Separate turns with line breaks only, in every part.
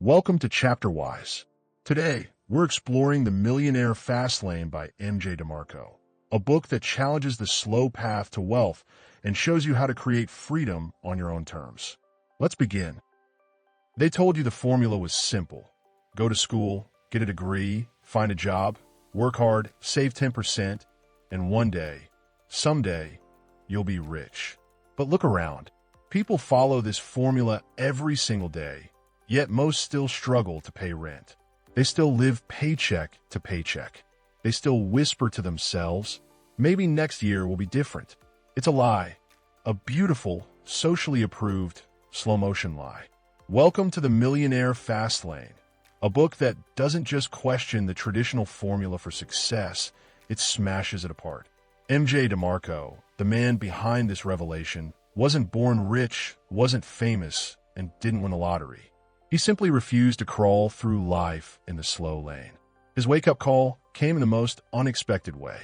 Welcome to Chapter Wise. Today, we're exploring The Millionaire Fastlane by MJ DeMarco, a book that challenges the slow path to wealth and shows you how to create freedom on your own terms. Let's begin. They told you the formula was simple. Go to school, get a degree, find a job, work hard, save 10%, and one day, someday, you'll be rich. But look around. People follow this formula every single day, yet most still struggle to pay rent. They still live paycheck to paycheck. They still whisper to themselves, maybe next year will be different. It's a lie. A beautiful, socially approved, slow-motion lie. Welcome to The Millionaire Fastlane, a book that doesn't just question the traditional formula for success, it smashes it apart. MJ DeMarco, the man behind this revelation, wasn't born rich, wasn't famous, and didn't win the lottery. He simply refused to crawl through life in the slow lane. His wake-up call came in the most unexpected way.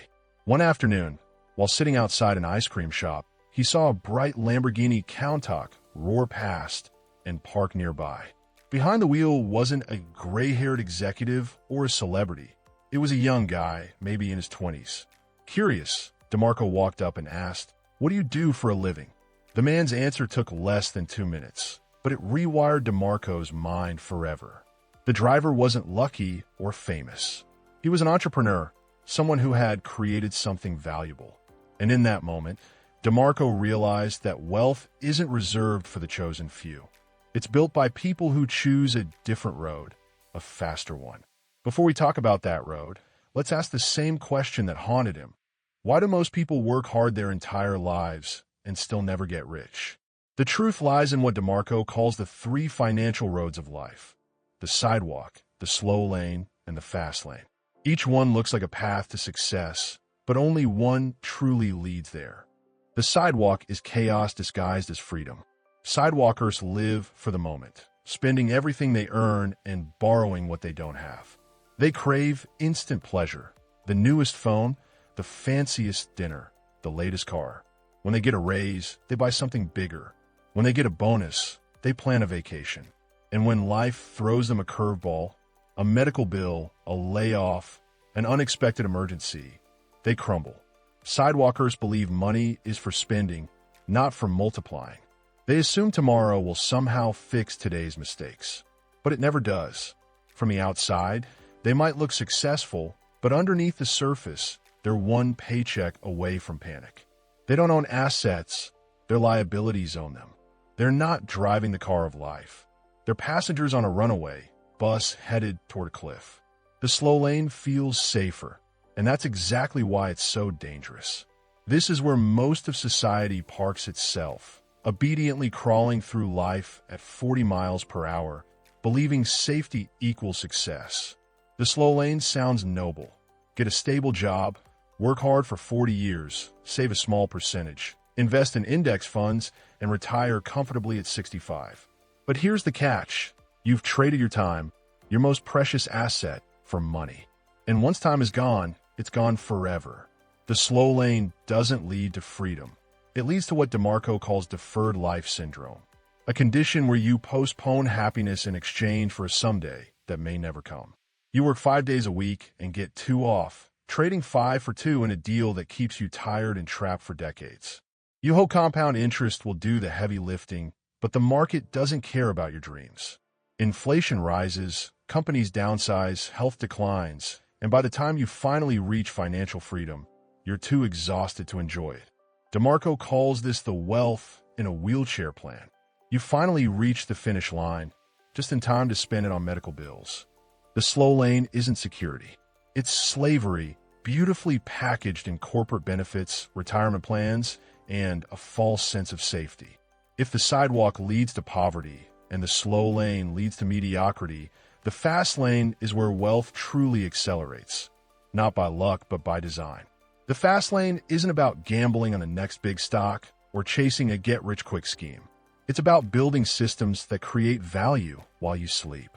One afternoon, while sitting outside an ice cream shop, he saw a bright Lamborghini Countach roar past and park nearby. Behind the wheel wasn't a gray-haired executive or a celebrity. It was a young guy, maybe in his 20s. Curious, DeMarco walked up and asked, "What do you do for a living?" The man's answer took less than 2 minutes, but it rewired DeMarco's mind forever. The driver wasn't lucky or famous. He was an entrepreneur, someone who had created something valuable. And in that moment, DeMarco realized that wealth isn't reserved for the chosen few. It's built by people who choose a different road, a faster one. Before we talk about that road, let's ask the same question that haunted him. Why do most people work hard their entire lives and still never get rich? The truth lies in what DeMarco calls the three financial roads of life: the sidewalk, the slow lane, and the fast lane. Each one looks like a path to success, but only one truly leads there. The sidewalk is chaos disguised as freedom. Sidewalkers live for the moment, spending everything they earn and borrowing what they don't have. They crave instant pleasure, the newest phone, the fanciest dinner, the latest car. When they get a raise, they buy something bigger. When they get a bonus, they plan a vacation. And when life throws them a curveball, a medical bill, a layoff, an unexpected emergency, they crumble. Sidewalkers believe money is for spending, not for multiplying. They assume tomorrow will somehow fix today's mistakes. But it never does. From the outside, they might look successful, but underneath the surface, they're one paycheck away from panic. They don't own assets, their liabilities own them. They're not driving the car of life. They're passengers on a runaway bus headed toward a cliff. The slow lane feels safer, and that's exactly why it's so dangerous. This is where most of society parks itself, obediently crawling through life at 40 miles per hour, believing safety equals success. The slow lane sounds noble. Get a stable job, work hard for 40 years, save a small percentage, invest in index funds, and retire comfortably at 65. But here's the catch. You've traded your time, your most precious asset, for money. And once time is gone, it's gone forever. The slow lane doesn't lead to freedom. It leads to what DeMarco calls deferred life syndrome, a condition where you postpone happiness in exchange for a someday that may never come. You work 5 days a week and get 2 off, trading 5 for 2 in a deal that keeps you tired and trapped for decades. You hope compound interest will do the heavy lifting, but the market doesn't care about your dreams. Inflation rises, companies downsize, health declines, and by the time you finally reach financial freedom, you're too exhausted to enjoy it. DeMarco calls this the wealth in a wheelchair plan. You finally reach the finish line, just in time to spend it on medical bills. The slow lane isn't security. It's slavery, beautifully packaged in corporate benefits, retirement plans, and a false sense of safety. If the sidewalk leads to poverty and the slow lane leads to mediocrity, the fast lane is where wealth truly accelerates, not by luck but by design. The fast lane isn't about gambling on the next big stock or chasing a get-rich-quick scheme. It's about building systems that create value while you sleep.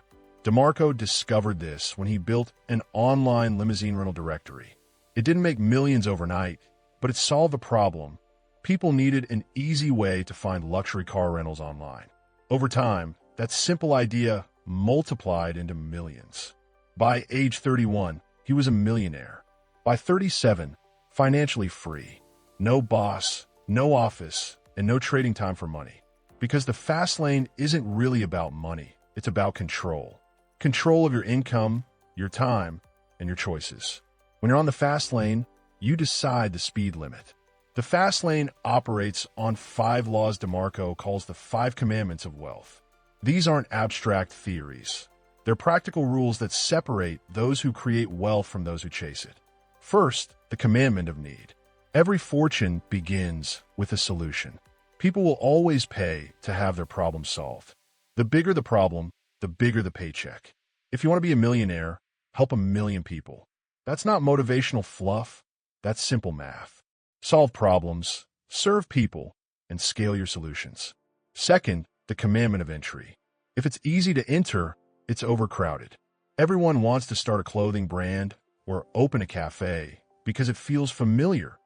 DeMarco discovered this when he built an online limousine rental directory. It didn't make millions overnight, but it solved a problem. People needed an easy way to find luxury car rentals online. Over time, that simple idea multiplied into millions. By age 31, he was a millionaire. By 37, financially free. No boss, no office, and no trading time for money. Because the fast lane isn't really about money, it's about control. Control of your income, your time, and your choices. When you're on the fast lane, you decide the speed limit. The fast lane operates on 5 laws DeMarco calls the 5 Commandments of wealth. These aren't abstract theories. They're practical rules that separate those who create wealth from those who chase it. First, the commandment of need. Every fortune begins with a solution. People will always pay to have their problem solved. The bigger the problem, the bigger the paycheck. If you want to be a millionaire, help 1,000,000 people. That's not motivational fluff. That's simple math. Solve problems, serve people, and scale your solutions. Second, the commandment of entry. If it's easy to enter, it's overcrowded. Everyone wants to start a clothing brand or open a cafe because it feels familiar,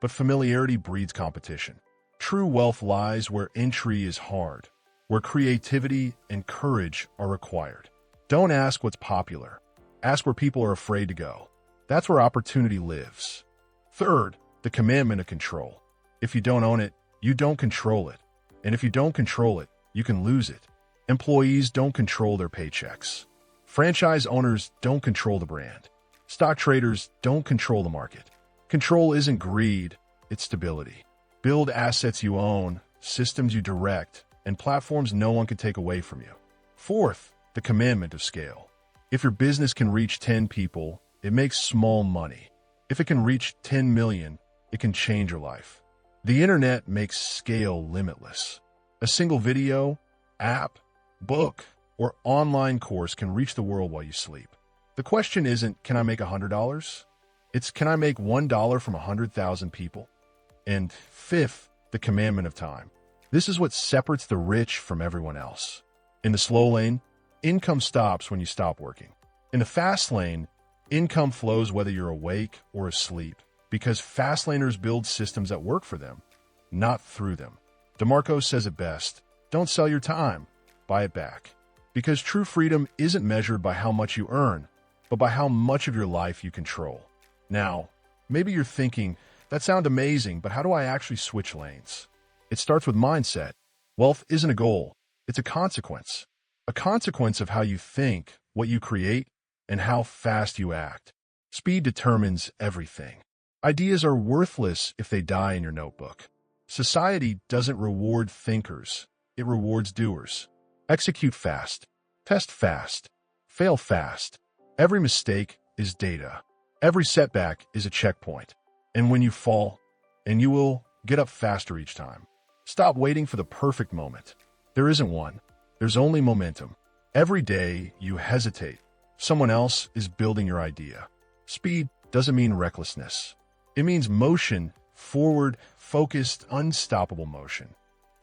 but familiarity breeds competition. True wealth lies where entry is hard, where creativity and courage are required. Don't ask what's popular. Ask where people are afraid to go. That's where opportunity lives. Third, the commandment of control. If you don't own it, you don't control it. And if you don't control it, you can lose it. Employees don't control their paychecks. Franchise owners don't control the brand. Stock traders don't control the market. Control isn't greed, it's stability. Build assets you own, systems you direct, and platforms no one can take away from you. Fourth, the commandment of scale. If your business can reach 10 people, it makes small money. If it can reach 10 million, it can change your life. The internet makes scale limitless. A single video, app, book, or online course can reach the world while you sleep. The question isn't, can I make $100? It's, can I make $1 from 100,000 people? And fifth, the commandment of time. This is what separates the rich from everyone else. In the slow lane, income stops when you stop working. In the fast lane, income flows whether you're awake or asleep, because fast laners build systems that work for them, not through them. DeMarco says it best, don't sell your time, buy it back. Because true freedom isn't measured by how much you earn, but by how much of your life you control. Now, maybe you're thinking, that sounds amazing, but how do I actually switch lanes? It starts with mindset. Wealth isn't a goal, it's a consequence. A consequence of how you think, what you create, and how fast you act. Speed determines everything. Ideas are worthless if they die in your notebook. Society doesn't reward thinkers, it rewards doers. Execute fast, test fast, fail fast. Every mistake is data. Every setback is a checkpoint. And when you fall, and you will, get up faster each time. Stop waiting for the perfect moment. There isn't one. There's only momentum. Every day you hesitate, someone else is building your idea. Speed doesn't mean recklessness. It means motion, forward, focused, unstoppable motion.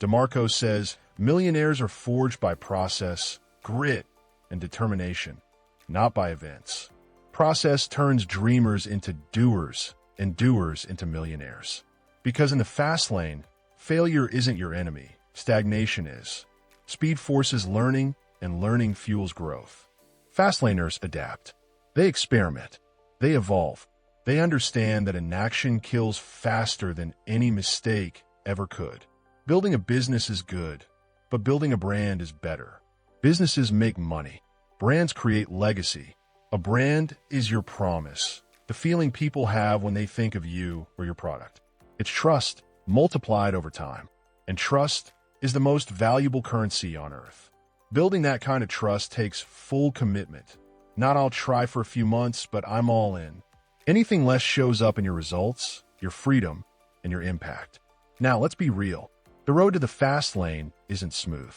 DeMarco says, millionaires are forged by process, grit, and determination, not by events. Process turns dreamers into doers, and doers into millionaires. Because in the fast lane, failure isn't your enemy, stagnation is. Speed forces learning, and learning fuels growth. Fastlaners adapt. They experiment. They evolve. They understand that inaction kills faster than any mistake ever could. Building a business is good, but building a brand is better. Businesses make money. Brands create legacy. A brand is your promise, the feeling people have when they think of you or your product. It's trust multiplied over time, and trust is the most valuable currency on earth. Building that kind of trust takes full commitment. Not I'll try for a few months, but I'm all in. Anything less shows up in your results, your freedom, and your impact. Now, let's be real. The road to the fast lane isn't smooth.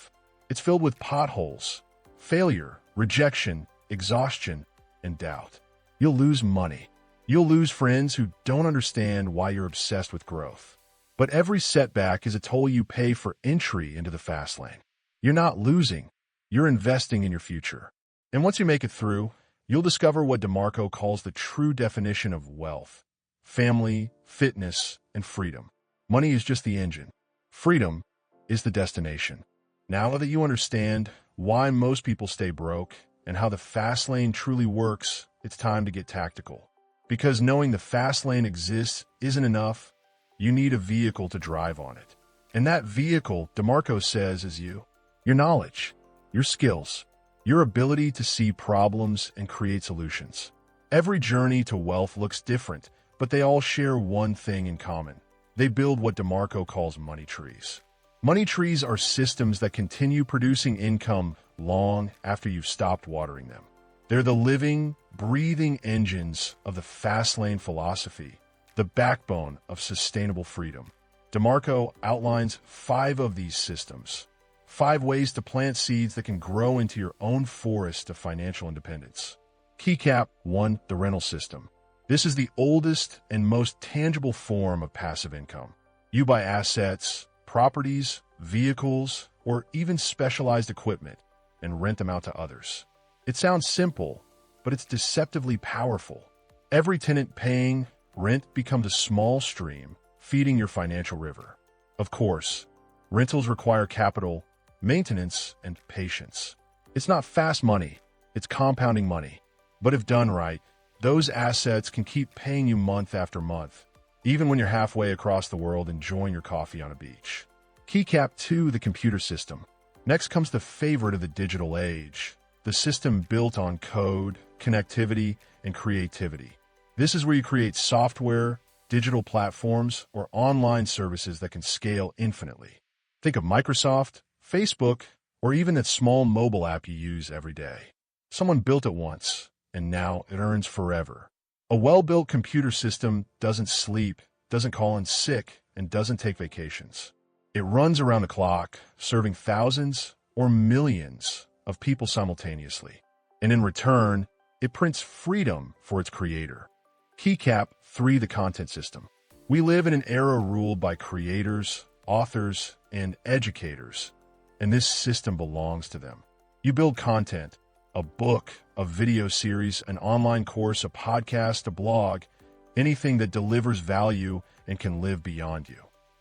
It's filled with potholes, failure, rejection, exhaustion, and doubt. You'll lose money. You'll lose friends who don't understand why you're obsessed with growth. But every setback is a toll you pay for entry into the fast lane. You're not losing. You're investing in your future. And once you make it through, you'll discover what DeMarco calls the true definition of wealth: family, fitness, and freedom. Money is just the engine. Freedom is the destination. Now that you understand why most people stay broke, and how the fast lane truly works, it's time to get tactical. Because knowing the fast lane exists isn't enough, you need a vehicle to drive on it. And that vehicle, DeMarco says, is you. Your knowledge, your skills, your ability to see problems and create solutions. Every journey to wealth looks different, but they all share one thing in common. They build what DeMarco calls money trees. Money trees are systems that continue producing income long after you've stopped watering them. They're the living, breathing engines of the fast lane philosophy, the backbone of sustainable freedom. DeMarco outlines 5 of these systems, 5 ways to plant seeds that can grow into your own forest of financial independence. Keycap 1, the rental system. This is the oldest and most tangible form of passive income. You buy assets, properties, vehicles, or even specialized equipment and rent them out to others. It sounds simple, but it's deceptively powerful. Every tenant paying rent becomes a small stream feeding your financial river. Of course, rentals require capital, maintenance, and patience. It's not fast money, it's compounding money. But if done right, those assets can keep paying you month after month, even when you're halfway across the world enjoying your coffee on a beach. Keycap 2, the computer system. Next comes the favorite of the digital age, the system built on code, connectivity, and creativity. This is where you create software, digital platforms, or online services that can scale infinitely. Think of Microsoft, Facebook, or even that small mobile app you use every day. Someone built it once, and now it earns forever. A well-built computer system doesn't sleep, doesn't call in sick, and doesn't take vacations. It runs around the clock, serving thousands or millions of people simultaneously. And in return, it prints freedom for its creator. Keycap 3, the content system. We live in an era ruled by creators, authors, and educators, and this system belongs to them. You build content, a book, a video series, an online course, a podcast, a blog, anything that delivers value and can live beyond you.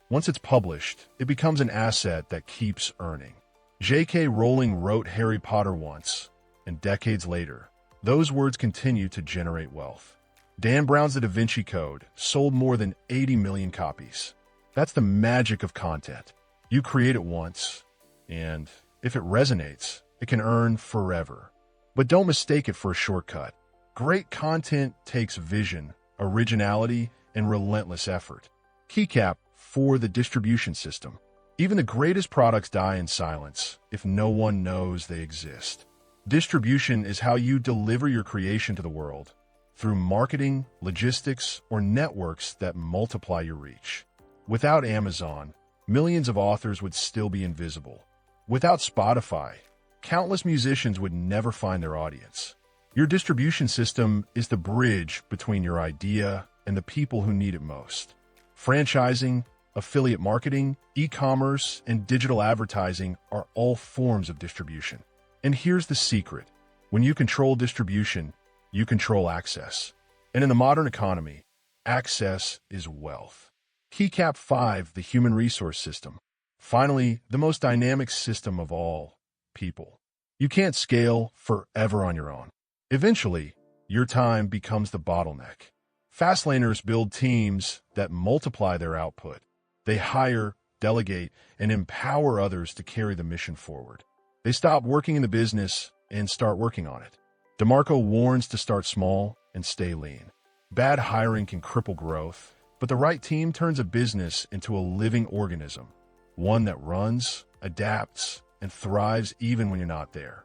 Once it's published, it becomes an asset that keeps earning. J.K. Rowling wrote Harry Potter once, and decades later, those words continue to generate wealth. Dan Brown's The Da Vinci Code sold more than 80 million copies. That's the magic of content. You create it once, and if it resonates, it can earn forever. But don't mistake it for a shortcut. Great content takes vision, originality, and relentless effort. Keycap 4, the distribution system. Even the greatest products die in silence if no one knows they exist. Distribution is how you deliver your creation to the world, through marketing, logistics, or networks that multiply your reach. Without Amazon, millions of authors would still be invisible. Without Spotify, countless musicians would never find their audience. Your distribution system is the bridge between your idea and the people who need it most. Franchising, affiliate marketing, e-commerce, and digital advertising are all forms of distribution. And here's the secret. When you control distribution, you control access. And in the modern economy, access is wealth. Keycap 5, the human resource system. Finally, the most dynamic system of all, people. You can't scale forever on your own. Eventually, your time becomes the bottleneck. Fastlaners build teams that multiply their output. They hire, delegate, and empower others to carry the mission forward. They stop working in the business and start working on it. DeMarco warns to start small and stay lean. Bad hiring can cripple growth, but the right team turns a business into a living organism, one that runs, adapts, and thrives even when you're not there.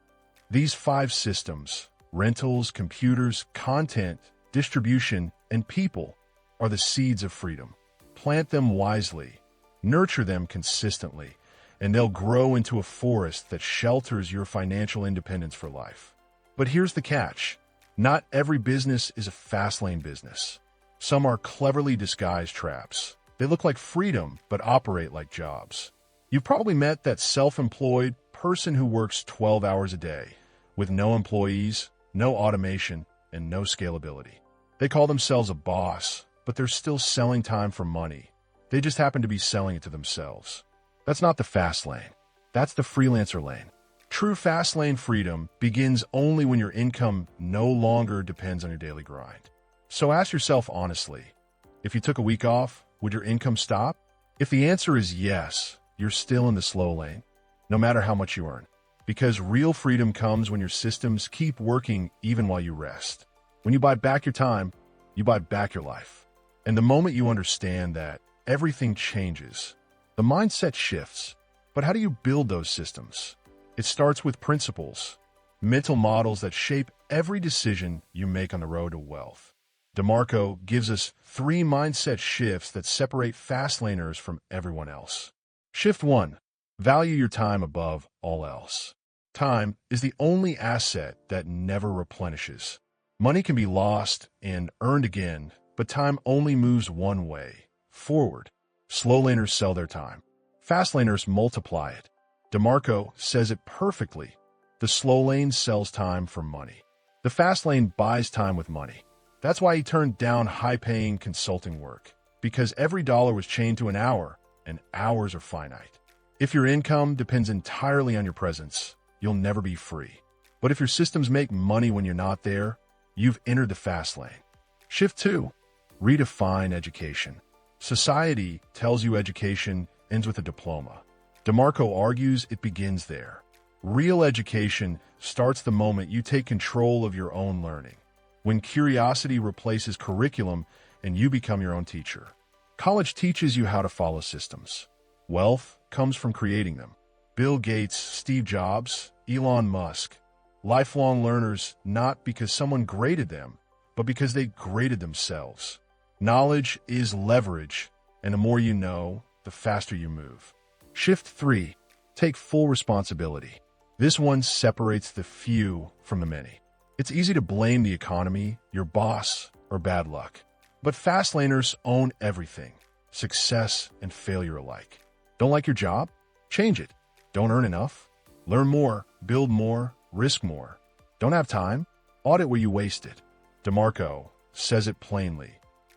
These 5 systems, rentals, computers, content, distribution, and people, are the seeds of freedom. Plant them wisely, nurture them consistently, and they'll grow into a forest that shelters your financial independence for life. But here's the catch. Not every business is a fast lane business. Some are cleverly disguised traps. They look like freedom, but operate like jobs. You've probably met that self-employed person who works 12 hours a day, with no employees, no automation, and no scalability. They call themselves a boss, but they're still selling time for money. They just happen to be selling it to themselves. That's not the fast lane. That's the freelancer lane. True Fastlane freedom begins only when your income no longer depends on your daily grind. So ask yourself honestly, if you took a week off, would your income stop? If the answer is yes, you're still in the slow lane, no matter how much you earn. Because real freedom comes when your systems keep working even while you rest. When you buy back your time, you buy back your life. And the moment you understand that, everything changes. The mindset shifts. But how do you build those systems? It starts with principles, mental models that shape every decision you make on the road to wealth. DeMarco gives us 3 mindset shifts that separate Fastlaners from everyone else. Shift 1. Value your time above all else. Time is the only asset that never replenishes. Money can be lost and earned again, but time only moves one way, forward. Slowlaners sell their time. Fastlaners multiply it. DeMarco says it perfectly. The slow lane sells time for money. The fast lane buys time with money. That's why he turned down high-paying consulting work, because every dollar was chained to an hour, and hours are finite. If your income depends entirely on your presence, you'll never be free. But if your systems make money when you're not there, you've entered the fast lane. Shift 2. Redefine education. Society tells you education ends with a diploma. DeMarco argues it begins there. Real education starts the moment you take control of your own learning, when curiosity replaces curriculum and you become your own teacher. College teaches you how to follow systems. Wealth comes from creating them. Bill Gates, Steve Jobs, Elon Musk, lifelong learners not because someone graded them, but because they graded themselves. Knowledge is leverage, and the more you know, the faster you move. Shift 3. Take full responsibility. This one separates the few from the many. It's easy to blame the economy, your boss, or bad luck. But Fastlaners own everything, success and failure alike. Don't like your job? Change it. Don't earn enough? Learn more, build more, risk more. Don't have time? Audit where you wasted. DeMarco says it plainly.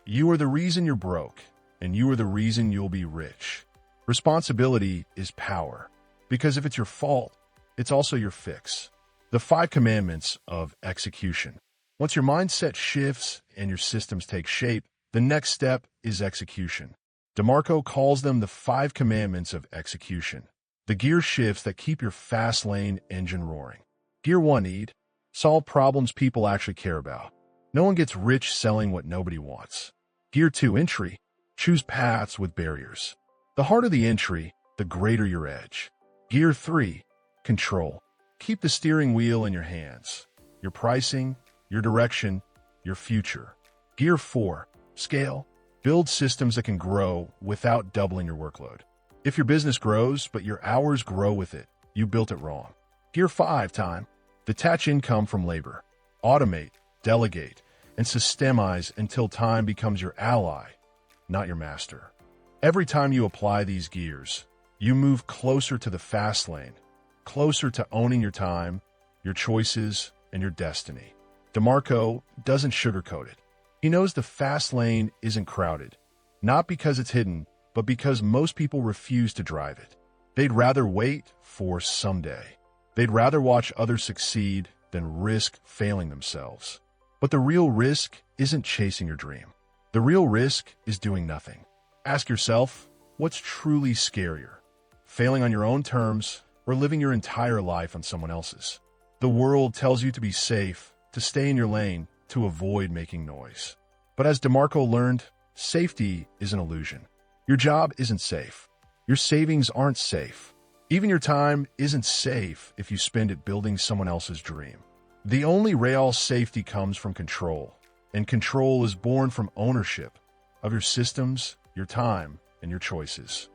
You are the reason you're broke, and you are the reason you'll be rich. Responsibility is power, because if it's your fault, it's also your fix. The 5 Commandments of execution. Once your mindset shifts and your systems take shape, the next step is execution. DeMarco calls them the 5 Commandments of execution, the gear shifts that keep your fast lane engine roaring. Gear 1. Need. Solve problems people actually care about. No one gets rich selling what nobody wants. Gear 2. Entry. Choose paths with barriers. The harder the entry, the greater your edge. Gear 3. Control. Keep the steering wheel in your hands. Your pricing, your direction, your future. Gear 4. Scale. Build systems that can grow without doubling your workload. If your business grows, but your hours grow with it, you built it wrong. Gear 5. Time. Detach income from labor. Automate, delegate, and systemize until time becomes your ally, not your master. Every time you apply these gears, you move closer to the fast lane, closer to owning your time, your choices, and your destiny. DeMarco doesn't sugarcoat it. He knows the fast lane isn't crowded, not because it's hidden, but because most people refuse to drive it. They'd rather wait for someday. They'd rather watch others succeed than risk failing themselves. But the real risk isn't chasing your dream. The real risk is doing nothing. Ask yourself, what's truly scarier? Failing on your own terms or living your entire life on someone else's? The world tells you to be safe, to stay in your lane, to avoid making noise. But as DeMarco learned, safety is an illusion. Your job isn't safe. Your savings aren't safe. Even your time isn't safe if you spend it building someone else's dream. The only real safety comes from control, and control is born from ownership of your systems, your time, and your choices.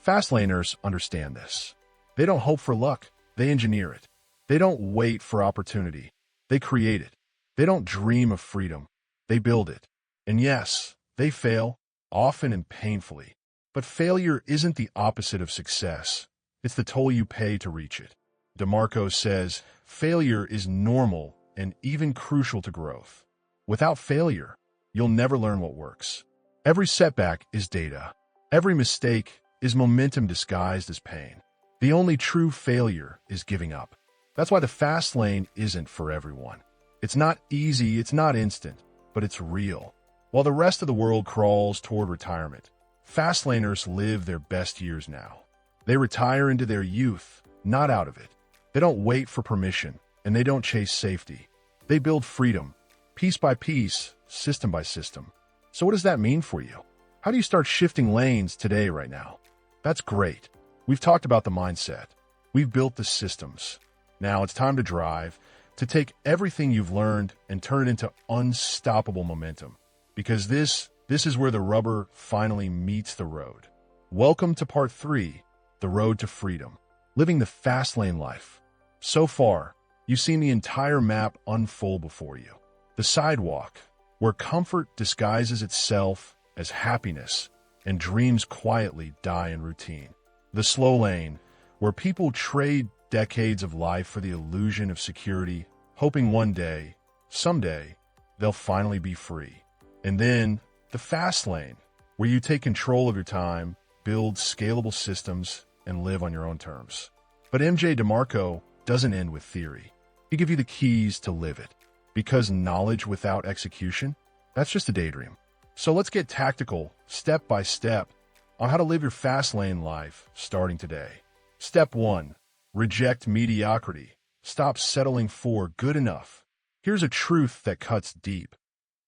Fastlaners understand this. They don't hope for luck, they engineer it. They don't wait for opportunity, they create it. They don't dream of freedom, they build it. And yes, they fail, often and painfully. But failure isn't the opposite of success. It's the toll you pay to reach it. DeMarco says failure is normal and even crucial to growth. Without failure, you'll never learn what works. Every setback is data. Every mistake is momentum disguised as pain. The only true failure is giving up. That's why the fast lane isn't for everyone. It's not easy, it's not instant, but it's real. While the rest of the world crawls toward retirement, fastlaners live their best years now. They retire into their youth, not out of it. They don't wait for permission, and they don't chase safety. They build freedom, piece by piece, system by system. So what does that mean for you? How do you start shifting lanes today, right now? That's great. We've talked about the mindset. We've built the systems. Now it's time to drive, to take everything you've learned and turn it into unstoppable momentum. Because this is where the rubber finally meets the road. Welcome to part 3, the road to freedom, living the fast lane life. So far, you've seen the entire map unfold before you. The sidewalk, where comfort disguises itself as happiness and dreams quietly die in routine. The slow lane, where people trade decades of life for the illusion of security, hoping one day, someday, they'll finally be free. And then, the fast lane, where you take control of your time, build scalable systems, and live on your own terms. But MJ DeMarco doesn't end with theory. He gives you the keys to live it. Because knowledge without execution, that's just a daydream. So let's get tactical, step by step, on how to live your fast lane life starting today. Step 1. Reject mediocrity. Stop settling for good enough. Here's a truth that cuts deep.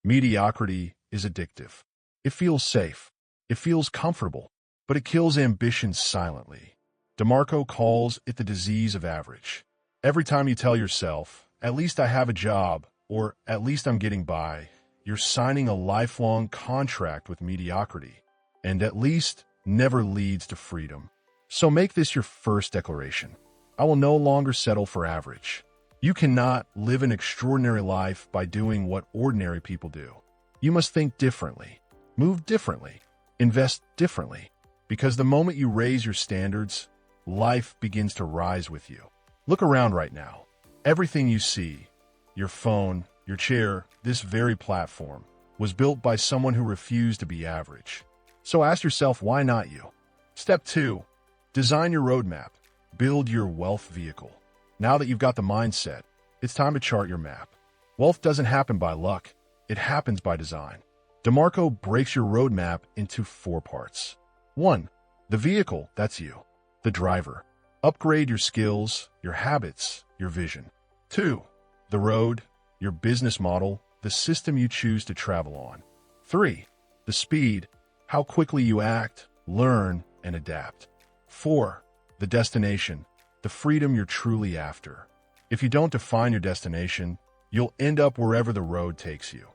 Mediocrity is addictive. It feels safe. It feels comfortable, but it kills ambition silently. DeMarco calls it the disease of average. Every time you tell yourself, at least I have a job, or at least I'm getting by, you're signing a lifelong contract with mediocrity. And at least never leads to freedom. So make this your first declaration. I will no longer settle for average. You cannot live an extraordinary life by doing what ordinary people do. You must think differently, move differently, invest differently, because the moment you raise your standards, life begins to rise with you. Look around right now. Everything you see, your phone, your chair, this very platform, was built by someone who refused to be average. So ask yourself, why not you? Step 2. Design your roadmap. Build your wealth vehicle. Now that you've got the mindset, it's time to chart your map. Wealth doesn't happen by luck. It happens by design. DeMarco breaks your roadmap into 4 parts. 1. The vehicle, that's you. The driver. Upgrade your skills, your habits, your vision. 2. The road, your business model, the system you choose to travel on. 3. The speed, how quickly you act, learn, and adapt. 4. The destination, the freedom you're truly after. If you don't define your destination, you'll end up wherever the road takes you.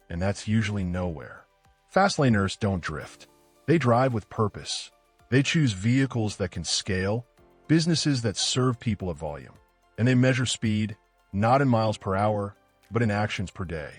And that's usually nowhere. Fastlaners don't drift. They drive with purpose. They choose vehicles that can scale, businesses that serve people at volume. And they measure speed, not in miles per hour, but in actions per day.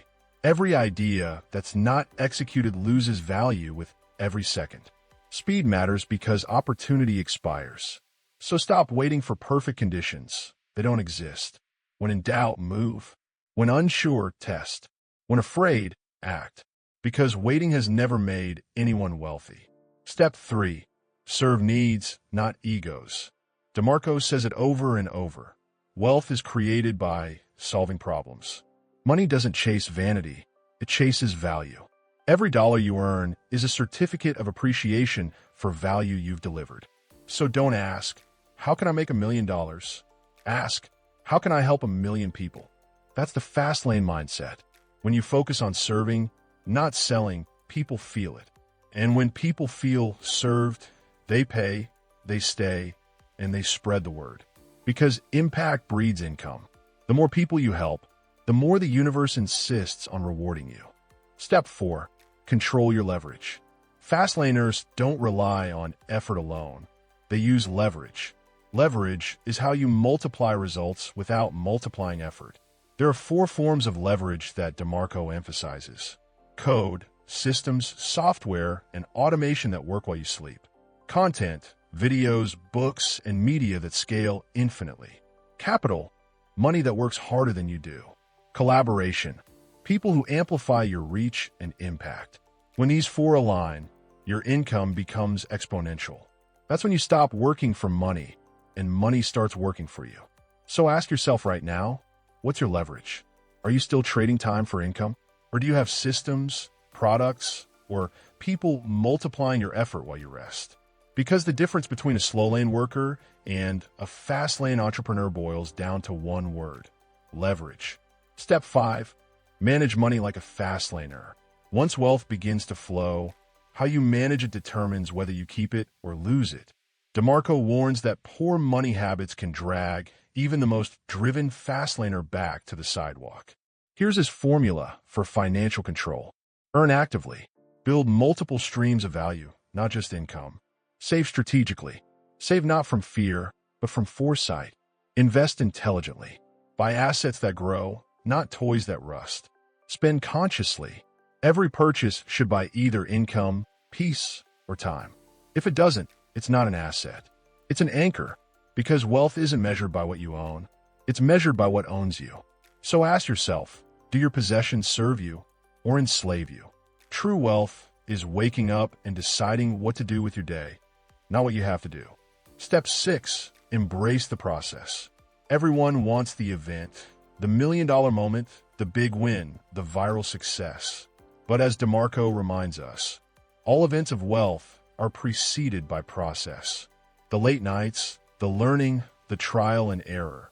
Every idea that's not executed loses value with every second. Speed matters because opportunity expires. So stop waiting for perfect conditions. They don't exist. When in doubt, move. When unsure, test. When afraid, act. Because waiting has never made anyone wealthy. Step 3. Serve needs, not egos. DeMarco says it over and over. Wealth is created by solving problems. Money doesn't chase vanity. It chases value. Every dollar you earn is a certificate of appreciation for value you've delivered. So don't ask, how can I make $1 million? Ask, how can I help 1 million people? That's the fast lane mindset. When you focus on serving, not selling, people feel it. And when people feel served, they pay, they stay, and they spread the word. Because impact breeds income. The more people you help, the more the universe insists on rewarding you. Step 4. Control your leverage. Fastlaners don't rely on effort alone. They use leverage. Leverage is how you multiply results without multiplying effort. There are 4 forms of leverage that DeMarco emphasizes. Code, systems, software, and automation that work while you sleep. Content, videos, books, and media that scale infinitely. Capital, money that works harder than you do. Collaboration, people who amplify your reach and impact. When these 4 align, your income becomes exponential. That's when you stop working for money, and money starts working for you. So ask yourself right now, what's your leverage? Are you still trading time for income? Or do you have systems, products, or people multiplying your effort while you rest? Because the difference between a slow lane worker and a fast lane entrepreneur boils down to one word: leverage. Step 5. Manage money like a fast laner. Once wealth begins to flow, how you manage it determines whether you keep it or lose it. DeMarco warns that poor money habits can drag even the most driven fast laner back to the sidewalk. Here's his formula for financial control. Earn actively. Build multiple streams of value, not just income. Save strategically. Save not from fear, but from foresight. Invest intelligently. Buy assets that grow, not toys that rust. Spend consciously. Every purchase should buy either income, peace, or time. If it doesn't, it's not an asset. It's an anchor, because wealth isn't measured by what you own. It's measured by what owns you. So ask yourself, do your possessions serve you or enslave you? True wealth is waking up and deciding what to do with your day, not what you have to do. Step 6. Embrace the process. Everyone wants the event, the $1,000,000 moment, the big win, the viral success. But as DeMarco reminds us, all events of wealth are preceded by process. The late nights, the learning, the trial and error.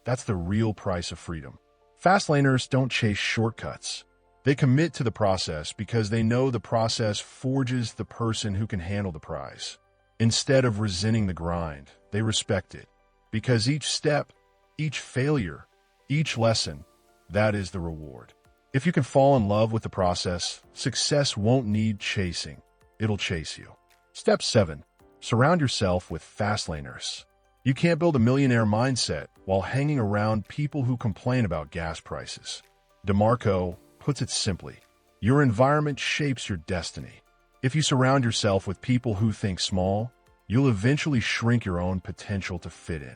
That's the real price of freedom. Fast laners don't chase shortcuts. They commit to the process because they know the process forges the person who can handle the prize. Instead of resenting the grind, they respect it. Because each step, each failure, each lesson, that is the reward. If you can fall in love with the process, success won't need chasing. It'll chase you. Step 7. Surround yourself with fast laners. You can't build a millionaire mindset while hanging around people who complain about gas prices. DeMarco puts it simply, your environment shapes your destiny. If you surround yourself with people who think small, you'll eventually shrink your own potential to fit in.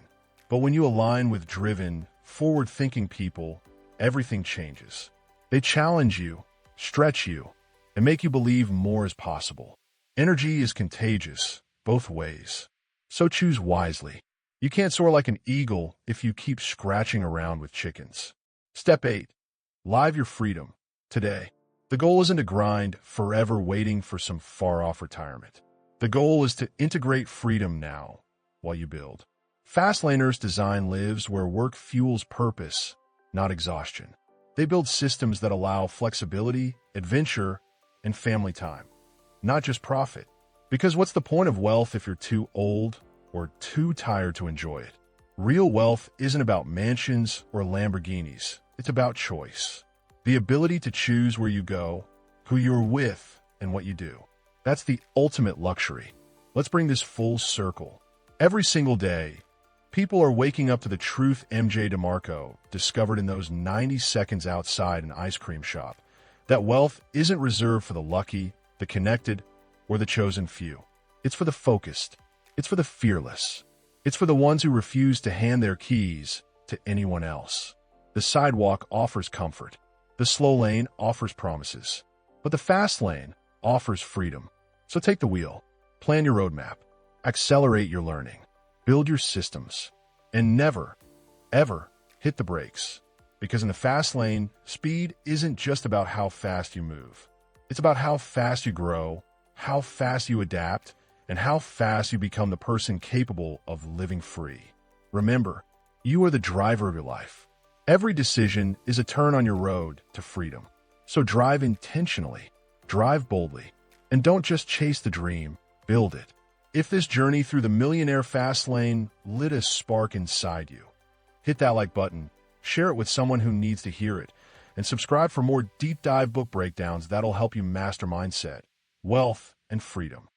But when you align with driven, forward-thinking people, everything changes. They challenge you, stretch you, and make you believe more is possible. Energy is contagious, both ways. So choose wisely. You can't soar like an eagle if you keep scratching around with chickens. Step 8. Live your freedom. Today. The goal isn't to grind forever waiting for some far-off retirement. The goal is to integrate freedom now, while you build. Fastlaners design lives where work fuels purpose, not exhaustion. They build systems that allow flexibility, adventure, and family time, not just profit. Because what's the point of wealth if you're too old or too tired to enjoy it? Real wealth isn't about mansions or Lamborghinis. It's about choice. The ability to choose where you go, who you're with, and what you do. That's the ultimate luxury. Let's bring this full circle. Every single day, people are waking up to the truth MJ DeMarco discovered in those 90 seconds outside an ice cream shop. That wealth isn't reserved for the lucky, the connected, or the chosen few. It's for the focused. It's for the fearless. It's for the ones who refuse to hand their keys to anyone else. The sidewalk offers comfort. The slow lane offers promises. But the fast lane offers freedom. So take the wheel. Plan your roadmap. Accelerate your learning. Build your systems. And never, ever hit the brakes. Because in the fast lane, speed isn't just about how fast you move. It's about how fast you grow, how fast you adapt, and how fast you become the person capable of living free. Remember, you are the driver of your life. Every decision is a turn on your road to freedom. So drive intentionally, drive boldly, and don't just chase the dream, build it. If this journey through the Millionaire Fastlane lit a spark inside you, hit that like button, share it with someone who needs to hear it, and subscribe for more deep dive book breakdowns that'll help you master mindset, wealth, and freedom.